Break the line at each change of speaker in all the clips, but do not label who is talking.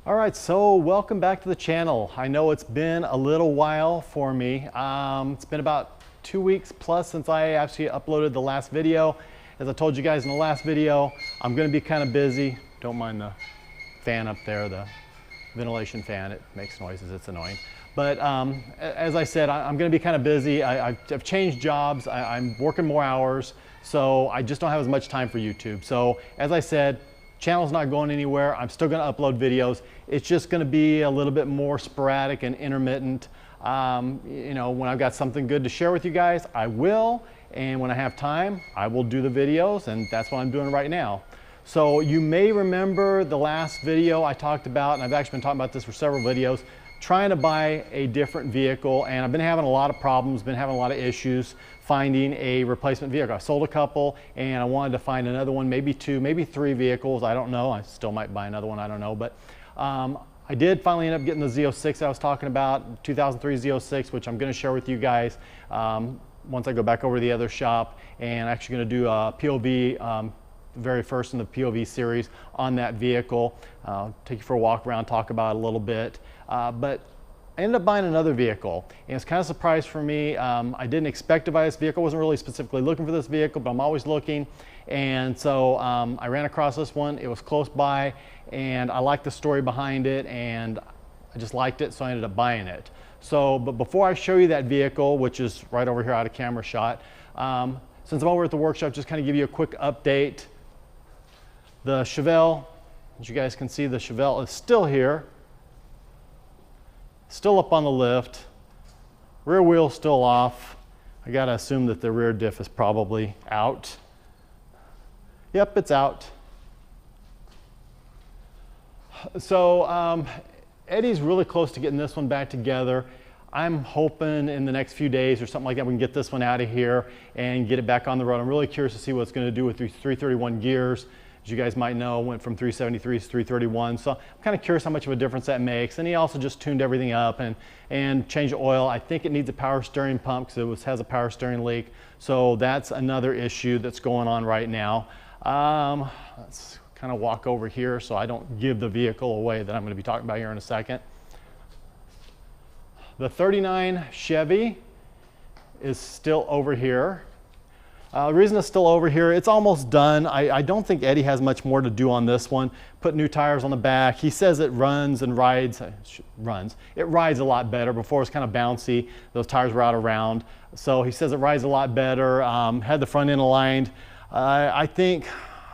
All right, so welcome back to the channel. I know it's been a little while for me. It's been about 2 weeks plus since I actually uploaded the last video. As I told you guys in the last video, I'm gonna be kind of busy. Don't mind the fan up there, the ventilation fan. It makes noises, it's annoying. But as I said, I'm gonna be kind of busy. I've changed jobs, I'm working more hours, so I just don't have as much time for YouTube. So as I said, channel's not going anywhere. I'm still gonna upload videos. It's just gonna be a little bit more sporadic and intermittent. You know, when I've got something good to share with you guys, I will. And when I have time, I will do the videos, and that's what I'm doing right now. So you may remember the last video I talked about, and I've actually been talking about this for several videos, trying to buy a different vehicle, and I've been having a lot of problems, been having a lot of issues finding a replacement vehicle. I sold a couple, and I wanted to find another one, maybe two, maybe three vehicles. I don't know. I still might buy another one. I don't know. But I did finally end up getting the Z06 I was talking about, 2003 Z06, which I'm going to share with you guys once I go back over to the other shop. And I'm actually going to do a POV, very first in the POV series on that vehicle. Take you for a walk around, talk about it a little bit. But I ended up buying another vehicle, and it's kind of a surprise for me. I didn't expect to buy this vehicle. I wasn't really specifically looking for this vehicle, but I'm always looking. And so I ran across this one. It was close by, and I liked the story behind it, and I just liked it, so I ended up buying it. So, but before I show you that vehicle, which is right over here out of camera shot, since I'm over at the workshop, just kind of give you a quick update. The Chevelle, as you guys can see, the Chevelle is still here. Still up on the lift, rear wheel still off. I gotta assume that the rear diff is probably out. Yep, it's out. So Eddie's really close to getting this one back together. I'm hoping in the next few days or something like that we can get this one out of here and get it back on the road. I'm really curious to see what it's gonna do with the 331 gears. As you guys might know, went from 373s to 331. So I'm kind of curious how much of a difference that makes. And he also just tuned everything up and changed oil. I think it needs a power steering pump because it has a power steering leak. So that's another issue that's going on right now. Let's kind of walk over here so I don't give the vehicle away that I'm going to be talking about here in a second. The 39 Chevy is still over here. The reason it's still over here, it's almost done. I don't think Eddie has much more to do on this one. Put new tires on the back. He says it runs and rides. It rides a lot better. Before it was kind of bouncy. Those tires were out around. So he says it rides a lot better. Had the front end aligned. I think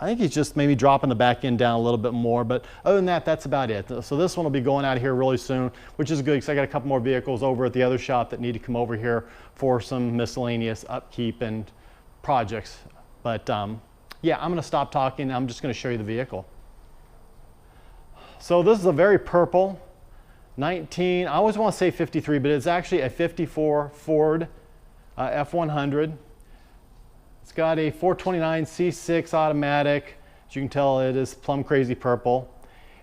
he's just maybe dropping the back end down a little bit more. But other than that, that's about it. So this one will be going out of here really soon, which is good because I got a couple more vehicles over at the other shop that need to come over here for some miscellaneous upkeep and projects. But yeah, I'm gonna stop talking. I'm just gonna show you the vehicle. So this is a very purple 19, I always want to say 53, but it's actually a 54 Ford F100. It's got a 429 C6 automatic. As you can tell, it is plum crazy purple.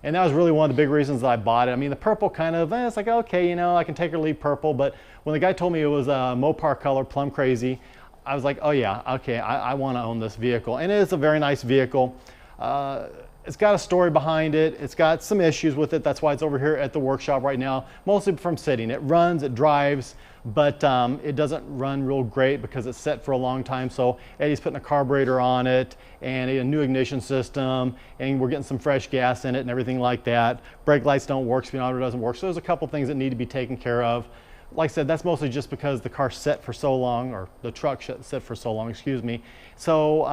And that was really one of the big reasons that I bought it. I mean, the purple kind of, it's like, okay, you know, I can take or leave purple. But when the guy told me it was a Mopar color, plum crazy, I was like, oh yeah, okay, I want to own this vehicle. And it is a very nice vehicle. It's got a story behind it. It's got some issues with it. That's why it's over here at the workshop right now, mostly from sitting. It runs, it drives, but it doesn't run real great because it's set for a long time. So Eddie's putting a carburetor on it and a new ignition system, and we're getting some fresh gas in it and everything like that. Brake lights don't work, speedometer doesn't work. So there's a couple things that need to be taken care of. Like I said, that's mostly just because the car's set for so long, or the truck set for so long, excuse me. So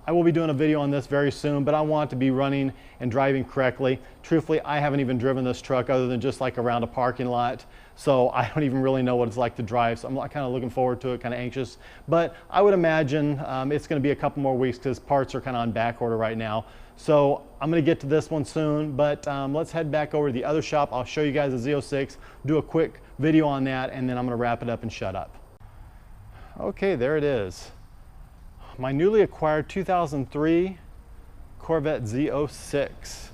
I will be doing a video on this very soon, but I want it to be running and driving correctly. Truthfully, I haven't even driven this truck other than just like around a parking lot. So I don't even really know what it's like to drive. So I'm kind of looking forward to it, kind of anxious. But I would imagine it's going to be a couple more weeks because parts are kind of on back order right now. So I'm going to get to this one soon, but let's head back over to the other shop. I'll show you guys the Z06, do a quick video on that, and then I'm going to wrap it up and shut up. Okay, there it is. My newly acquired 2003 Corvette Z06.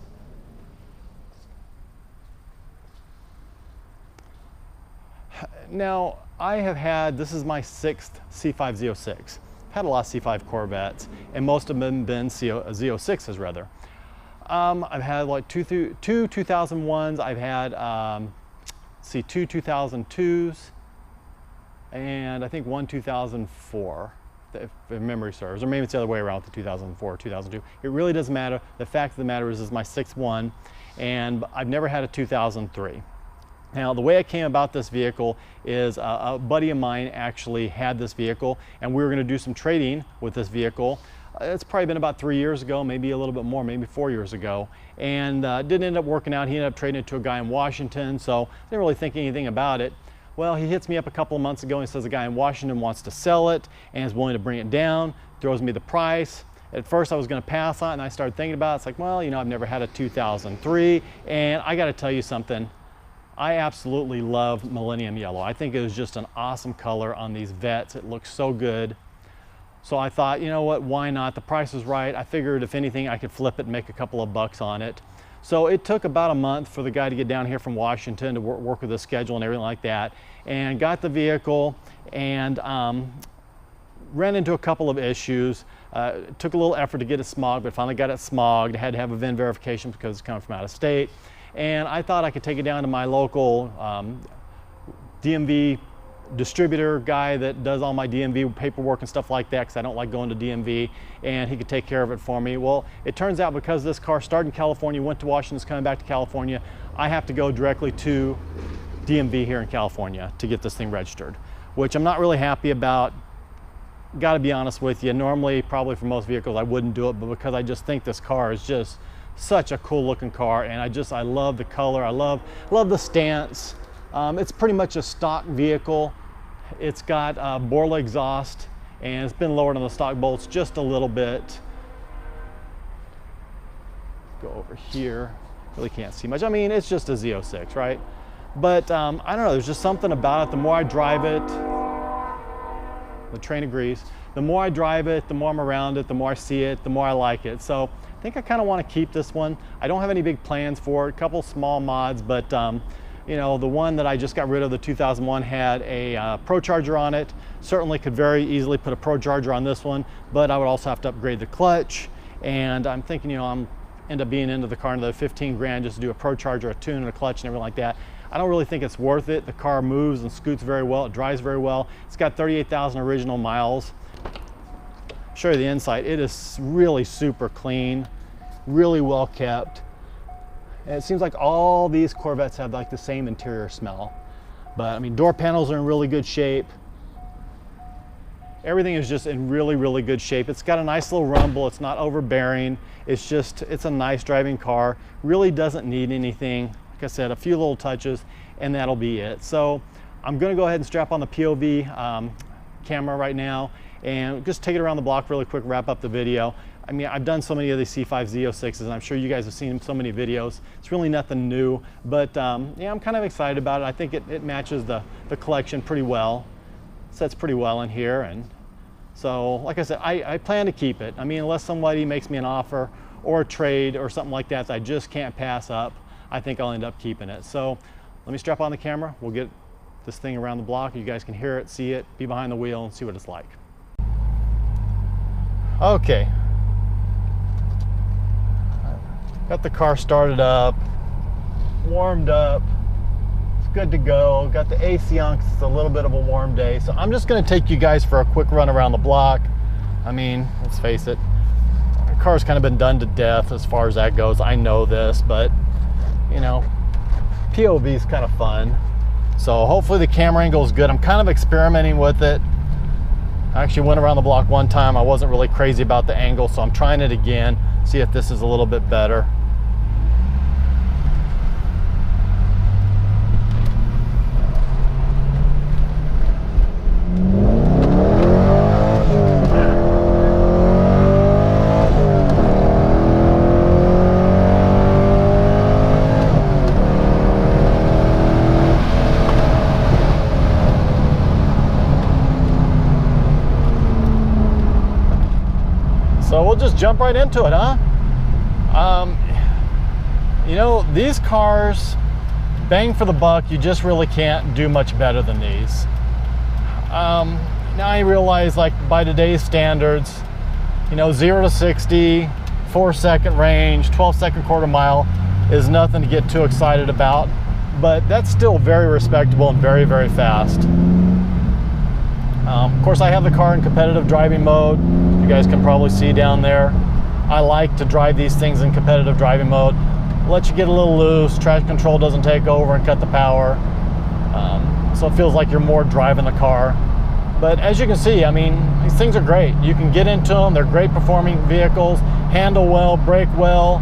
Now, I have had, this is my 6th C5 Z06. I've had a lot of C5 Corvettes, and most of them have been Z06s rather. I've had like two 2001s. I've had, two 2002s, and I think one 2004, if memory serves, or maybe it's the other way around with the 2004, 2002. It really doesn't matter. The fact of the matter is my sixth one, and I've never had a 2003. Now, the way I came about this vehicle is a buddy of mine actually had this vehicle, and we were going to do some trading with this vehicle. It's probably been about 3 years ago, maybe a little bit more, maybe 4 years ago, and didn't end up working out. He ended up trading it to a guy in Washington, so I didn't really think anything about it. Well, he hits me up a couple of months ago and says a guy in Washington wants to sell it and is willing to bring it down, throws me the price. At first I was going to pass on it, and I started thinking about it. It's like, well, you know, I've never had a 2003, and I got to tell you something. I absolutely love millennium yellow. I think it was just an awesome color on these Vettes. It looks so good. So I thought, you know what, why not? The price was right. I figured if anything, I could flip it and make a couple of bucks on it. So it took about a month for the guy to get down here from Washington to work with the schedule and everything like that, and got the vehicle and ran into a couple of issues. It took a little effort to get it smogged, but finally got it smogged. I had to have a VIN verification because it's coming from out of state. And I thought I could take it down to my local DMV distributor guy that does all my DMV paperwork and stuff like that, because I don't like going to DMV, and he could take care of it for me. Well, it turns out because this car started in California, went to Washington, is coming back to California, I have to go directly to DMV here in California to get this thing registered, which I'm not really happy about. Got to be honest with you. Normally, probably for most vehicles, I wouldn't do it, but because I just think this car is just such a cool looking car, and I love the color. I love the stance. It's pretty much a stock vehicle. It's got Borla exhaust, and it's been lowered on the stock bolts just a little bit. Go over here. Really can't see much. I mean, it's just a Z06, right? But I don't know, there's just something about it. The more I drive it, the train agrees, the more I drive it, the more I'm around it, the more I see it, the more I like it. So I think I kind of want to keep this one. I don't have any big plans for it, a couple small mods, but you know, the one that I just got rid of, the 2001, had a Pro Charger on it. Certainly could very easily put a Pro Charger on this one, but I would also have to upgrade the clutch. And I'm thinking, you know, I'm end up being into the car another 15 grand just to do a Pro Charger, a tune, and a clutch and everything like that. I don't really think it's worth it. The car moves and scoots very well. It drives very well. It's got 38,000 original miles. Show you the inside. It is really super clean, really well kept. And it seems like all these Corvettes have like the same interior smell. But I mean, door panels are in really good shape. Everything is just in really, really good shape. It's got a nice little rumble. It's not overbearing. It's a nice driving car. Really doesn't need anything. Like I said, a few little touches and that'll be it. So I'm gonna go ahead and strap on the POV camera right now and just take it around the block really quick, wrap up the video. I mean, I've done so many of these C5 Z06s, and I'm sure you guys have seen so many videos. It's really nothing new, but yeah, I'm kind of excited about it. I think it matches the collection pretty well. Sets pretty well in here, and so like I said, I plan to keep it. I mean, unless somebody makes me an offer or a trade or something like that I just can't pass up, I think I'll end up keeping it. So let me strap on the camera. We'll get this thing around the block. You guys can hear it, see it, be behind the wheel, and see what it's like. Okay. Got the car started up, warmed up. It's good to go. Got the AC on because it's a little bit of a warm day. So I'm just going to take you guys for a quick run around the block. I mean, let's face it, the car's kind of been done to death as far as that goes. I know this, but you know, POV is kind of fun. So hopefully the camera angle is good. I'm kind of experimenting with it. I actually went around the block one time. I wasn't really crazy about the angle, so I'm trying it again. See if this is a little bit better. So we'll just jump right into it, huh? You know, these cars, bang for the buck, you just really can't do much better than these. Now I realize, like, by today's standards, you know, 0 to 60, 4-second range, 12-second quarter mile is nothing to get too excited about, but that's still very respectable and very, very fast. Of course, I have the car in competitive driving mode. You guys can probably see down there. I like to drive these things in competitive driving mode. Let you get a little loose, traction control doesn't take over and cut the power. So it feels like you're more driving the car. But as you can see, I mean, these things are great. You can get into them, they're great performing vehicles, handle well, brake well,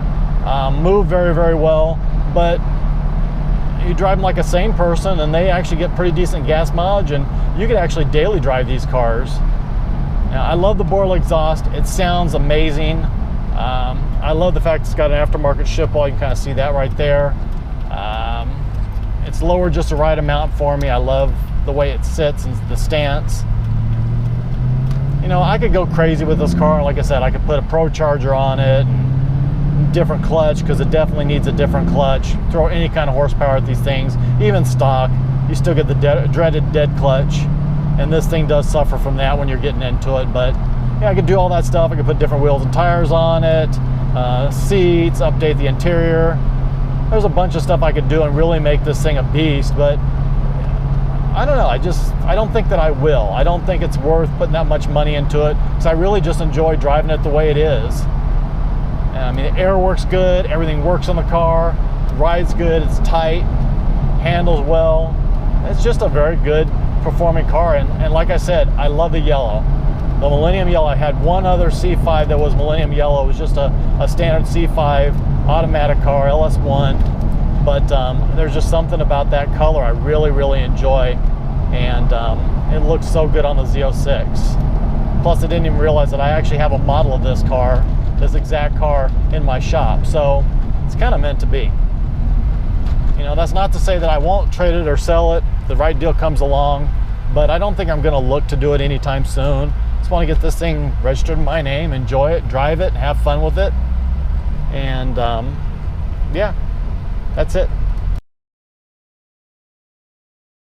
move very, very well. But you drive them like a sane person and they actually get pretty decent gas mileage, and you could actually daily drive these cars. Now, I love the Borla exhaust. It sounds amazing. I love the fact it's got an aftermarket ship wall. You can kind of see that right there. It's lowered just the right amount for me. I love the way it sits and the stance. You know, I could go crazy with this car. Like I said, I could put a Pro Charger on it, and different clutch, because it definitely needs a different clutch. Throw any kind of horsepower at these things, even stock, you still get the dreaded dead clutch, and this thing does suffer from that when you're getting into it. But yeah, I could do all that stuff. I could put different wheels and tires on it, seats, update the interior. There's a bunch of stuff I could do and really make this thing a beast, but I don't know, I don't think that I will. I don't think it's worth putting that much money into it, because I really just enjoy driving it the way it is. I mean, the air works good, everything works on the car, rides good, it's tight, handles well. It's just a very good performing car, and like I said, I love the yellow. The Millennium yellow. I had one other C5 that was Millennium yellow. It was just a standard Z06 automatic car, LS1, but there's just something about that color I really, really enjoy, and it looks so good on the Z06. Plus, I didn't even realize that I actually have a model of this car, this exact car, in my shop, so it's kind of meant to be. You know, that's not to say that I won't trade it or sell it if the right deal comes along, but I don't think I'm going to look to do it anytime soon. Just want to get this thing registered in my name, enjoy it, drive it, have fun with it, and yeah, that's it.